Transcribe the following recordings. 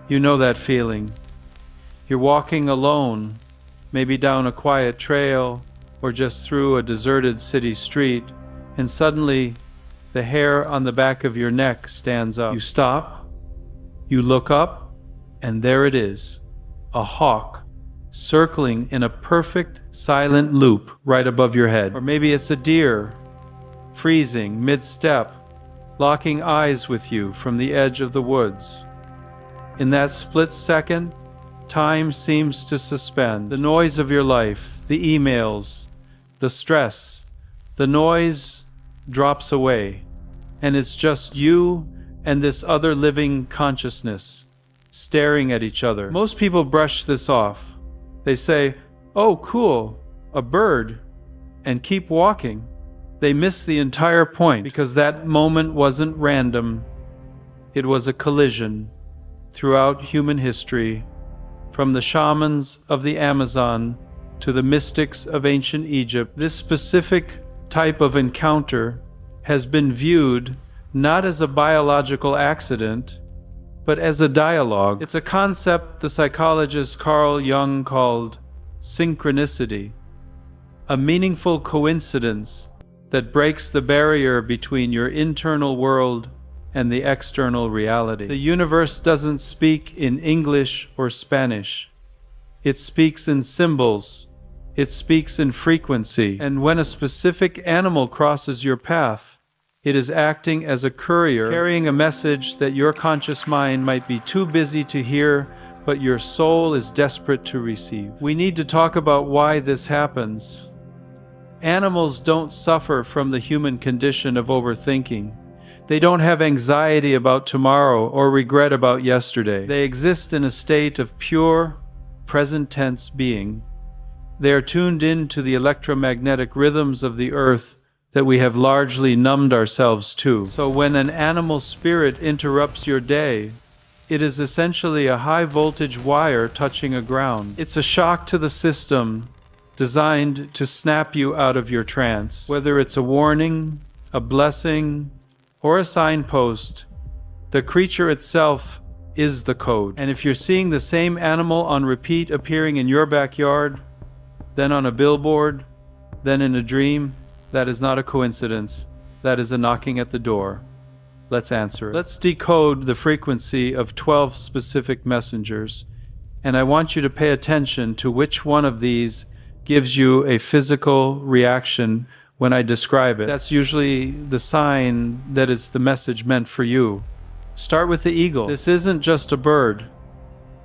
You know that feeling. You're walking alone, maybe down a quiet trail or just through a deserted city street, and suddenly the hair on the back of your neck stands up. You stop, you look up, and there it is, a hawk circling in a perfect silent loop right above your head. Or maybe it's a deer, freezing mid-step, locking eyes with you from the edge of the woods. In that split second, time seems to suspend. The noise of your life, the emails, the stress, the noise drops away, and it's just you and this other living consciousness staring at each other. Most people brush this off. They say, "Oh, cool, a bird," and keep walking. They miss the entire point because that moment wasn't random. It was a collision throughout human history, from the shamans of the Amazon to the mystics of ancient Egypt. This specific type of encounter has been viewed not as a biological accident, but as a dialogue. It's a concept the psychologist Carl Jung called synchronicity, a meaningful coincidence that breaks the barrier between your internal world and the external reality. The universe doesn't speak in English or Spanish. It speaks in symbols. It speaks in frequency. And when a specific animal crosses your path, it is acting as a courier, carrying a message that your conscious mind might be too busy to hear, but your soul is desperate to receive. We need to talk about why this happens. Animals don't suffer from the human condition of overthinking. They don't have anxiety about tomorrow or regret about yesterday. They exist in a state of pure, present tense being. They are tuned in to the electromagnetic rhythms of the earth that we have largely numbed ourselves to. So when an animal spirit interrupts your day, it is essentially a high-voltage wire touching a ground. It's a shock to the system designed to snap you out of your trance. Whether it's a warning, a blessing, or a signpost, the creature itself is the code. And if you're seeing the same animal on repeat appearing in your backyard, then on a billboard, then in a dream, that is not a coincidence. That is a knocking at the door. Let's answer it. Let's decode the frequency of 12 specific messengers, and I want you to pay attention to which one of these gives you a physical reaction when I describe it. That's usually the sign that it's the message meant for you. Start with the eagle. This isn't just a bird.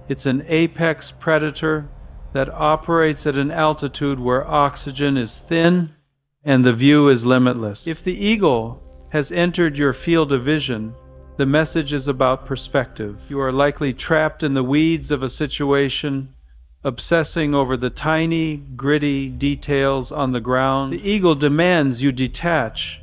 It's an apex predator that operates at an altitude where oxygen is thin and the view is limitless. If the eagle has entered your field of vision, the message is about perspective. You are likely trapped in the weeds of a situation, obsessing over the tiny, gritty details on the ground. The eagle demands you detach.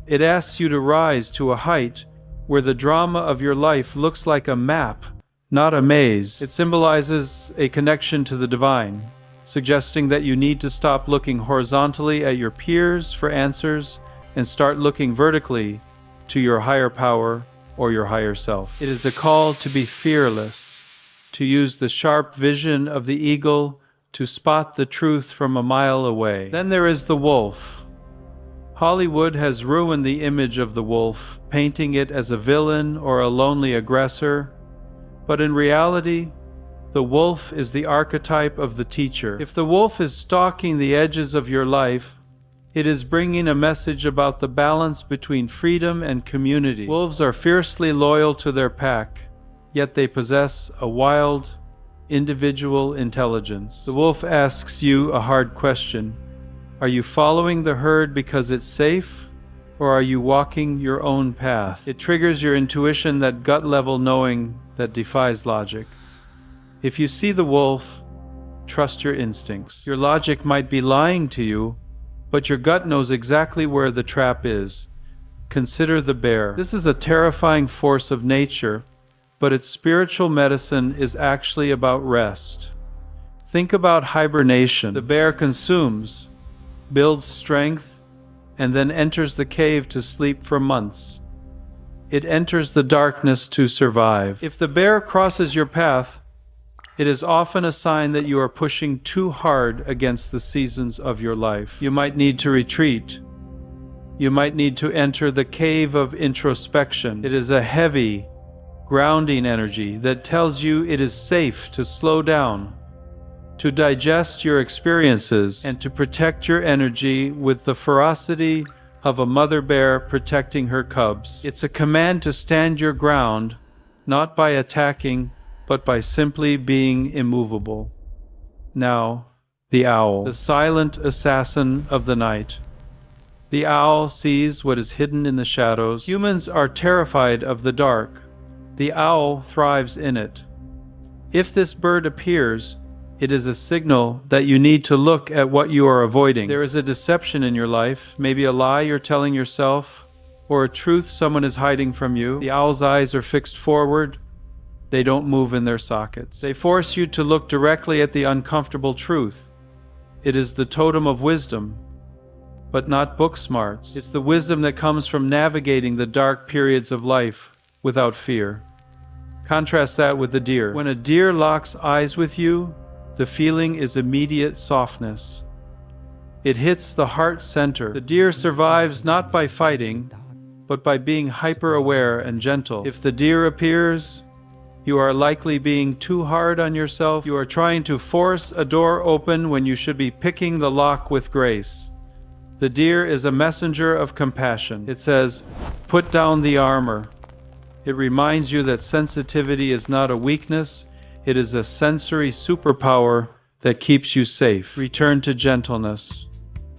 It asks you to rise to a height where the drama of your life looks like a map, not a maze. It symbolizes a connection to the divine, suggesting that you need to stop looking horizontally at your peers for answers and start looking vertically to your higher power or your higher self. It is a call to be fearless, to use the sharp vision of the eagle to spot the truth from a mile away. Then there is the wolf. Hollywood has ruined the image of the wolf, painting it as a villain or a lonely aggressor, but in reality, the wolf is the archetype of the teacher. If the wolf is stalking the edges of your life, it is bringing a message about the balance between freedom and community. Wolves are fiercely loyal to their pack, yet they possess a wild, individual intelligence. The wolf asks you a hard question. Are you following the herd because it's safe, or are you walking your own path? It triggers your intuition, that gut-level knowing that defies logic. If you see the wolf, trust your instincts. Your logic might be lying to you, but your gut knows exactly where the trap is. Consider the bear. This is a terrifying force of nature, but its spiritual medicine is actually about rest. Think about hibernation. The bear consumes, builds strength, and then enters the cave to sleep for months. It enters the darkness to survive. If the bear crosses your path, it is often a sign that you are pushing too hard against the seasons of your life. You might need to retreat. You might need to enter the cave of introspection. It is a heavy, grounding energy that tells you it is safe to slow down, to digest your experiences, and to protect your energy with the ferocity of a mother bear protecting her cubs. It's a command to stand your ground, not by attacking, but by simply being immovable. Now, the owl, the silent assassin of the night. The owl sees what is hidden in the shadows. Humans are terrified of the dark. The owl thrives in it. If this bird appears, it is a signal that you need to look at what you are avoiding. There is a deception in your life, maybe a lie you're telling yourself, or a truth someone is hiding from you. The owl's eyes are fixed forward. They don't move in their sockets. They force you to look directly at the uncomfortable truth. It is the totem of wisdom, but not book smarts. It's the wisdom that comes from navigating the dark periods of life without fear. Contrast that with the deer. When a deer locks eyes with you, the feeling is immediate softness. It hits the heart center. The deer survives not by fighting, but by being hyper-aware and gentle. If the deer appears, you are likely being too hard on yourself. You are trying to force a door open when you should be picking the lock with grace. The deer is a messenger of compassion. It says, "Put down the armor." It reminds you that sensitivity is not a weakness, it is a sensory superpower that keeps you safe. Return to gentleness.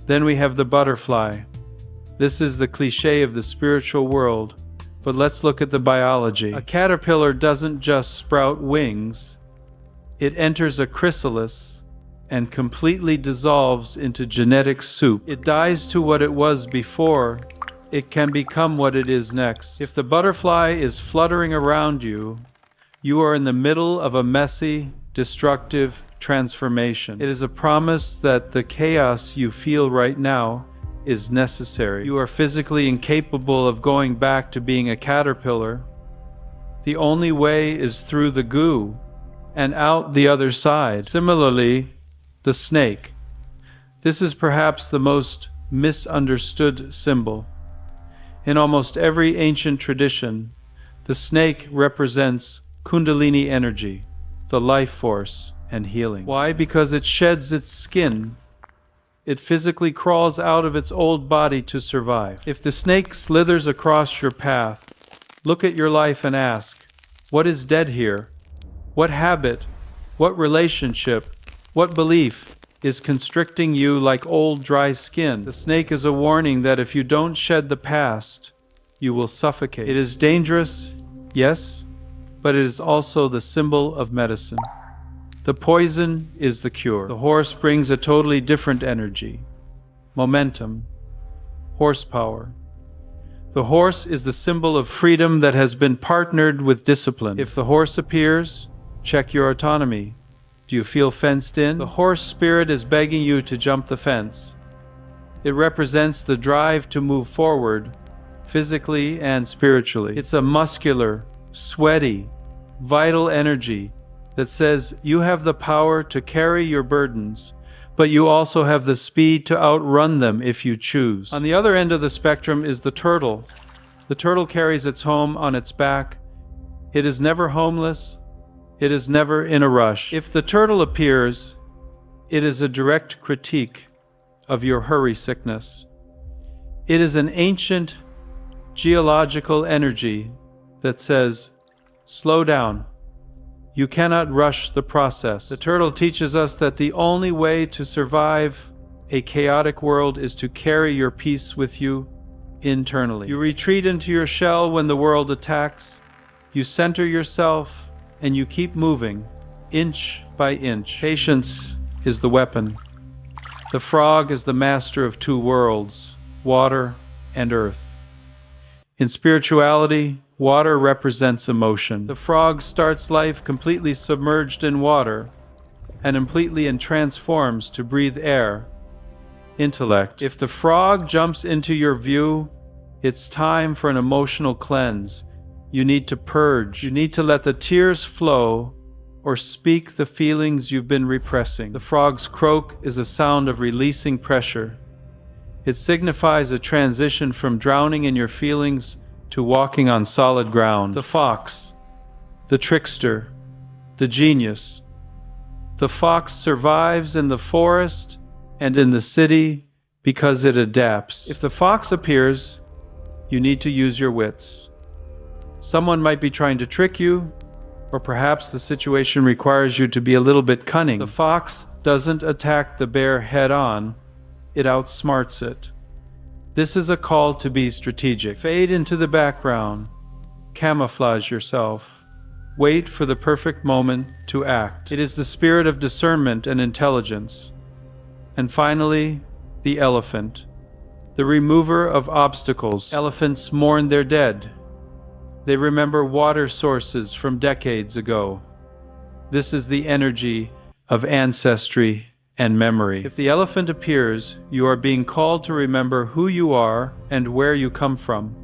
Then we have the butterfly. This is the cliché of the spiritual world. But let's look at the biology. A caterpillar doesn't just sprout wings. It enters a chrysalis and completely dissolves into genetic soup. It dies to what it was before. It can become what it is next. If the butterfly is fluttering around you, you are in the middle of a messy, destructive transformation. It is a promise that the chaos you feel right now is necessary. You are physically incapable of going back to being a caterpillar. The only way is through the goo and out the other side. Similarly, the snake. This is perhaps the most misunderstood symbol. In almost every ancient tradition, the snake represents Kundalini energy, the life force, and healing. Why? Because it sheds its skin. It physically crawls out of its old body to survive. If the snake slithers across your path, look at your life and ask, what is dead here? What habit, what relationship, what belief is constricting you like old dry skin? The snake is a warning that if you don't shed the past, you will suffocate. It is dangerous, yes, but it is also the symbol of medicine. The poison is the cure. The horse brings a totally different energy, momentum, horsepower. The horse is the symbol of freedom that has been partnered with discipline. If the horse appears, check your autonomy. Do you feel fenced in? The horse spirit is begging you to jump the fence. It represents the drive to move forward, physically and spiritually. It's a muscular, sweaty, vital energy that says you have the power to carry your burdens, but you also have the speed to outrun them if you choose. On the other end of the spectrum is the turtle. The turtle carries its home on its back. It is never homeless. It is never in a rush. If the turtle appears, it is a direct critique of your hurry sickness. It is an ancient geological energy that says, slow down. You cannot rush the process. The turtle teaches us that the only way to survive a chaotic world is to carry your peace with you internally. You retreat into your shell when the world attacks. You center yourself and you keep moving, inch by inch. Patience is the weapon. The frog is the master of two worlds, water and earth. In spirituality, water represents emotion. The frog starts life completely submerged in water and completely transforms to breathe air. Intellect. If the frog jumps into your view, It's time for an emotional cleanse. You need to purge. You need to let the tears flow or speak the feelings you've been repressing. The frog's croak is a sound of releasing pressure. It signifies a transition from drowning in your feelings to walking on solid ground. The fox, the trickster, the genius. The fox survives in the forest and in the city because it adapts. If the fox appears, you need to use your wits. Someone might be trying to trick you, or perhaps the situation requires you to be a little bit cunning. The fox doesn't attack the bear head-on, it outsmarts it. This is a call to be strategic. Fade into the background. Camouflage yourself. Wait for the perfect moment to act. It is the spirit of discernment and intelligence. And finally, the elephant, the remover of obstacles. Elephants mourn their dead. They remember water sources from decades ago. This is the energy of ancestry and memory. If the elephant appears, you are being called to remember who you are and where you come from.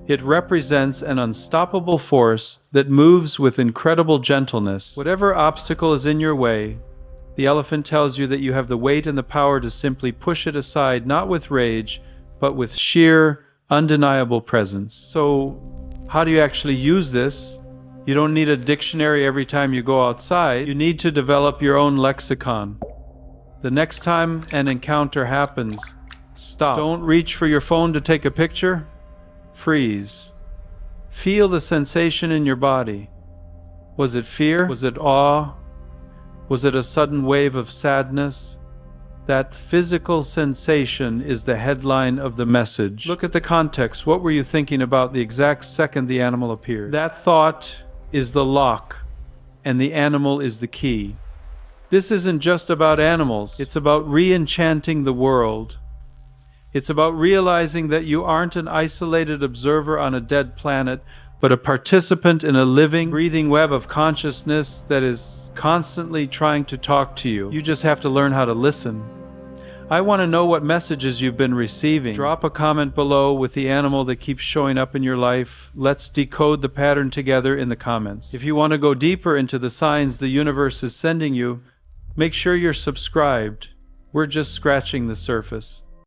It represents an unstoppable force that moves with incredible gentleness. Whatever obstacle is in your way, the elephant tells you that you have the weight and the power to simply push it aside, not with rage, but with sheer, undeniable presence. So, how do you actually use this? You don't need a dictionary every time you go outside. You need to develop your own lexicon. The next time an encounter happens, stop. Don't reach for your phone to take a picture. Freeze. Feel the sensation in your body. Was it fear? Was it awe? Was it a sudden wave of sadness? That physical sensation is the headline of the message. Look at the context. What were you thinking about the exact second the animal appeared? That thought is the lock, and the animal is the key. This isn't just about animals. It's about re-enchanting the world. It's about realizing that you aren't an isolated observer on a dead planet, but a participant in a living, breathing web of consciousness that is constantly trying to talk to you. You just have to learn how to listen. I want to know what messages you've been receiving. Drop a comment below with the animal that keeps showing up in your life. Let's decode the pattern together in the comments. If you want to go deeper into the signs the universe is sending you, make sure you're subscribed. We're just scratching the surface.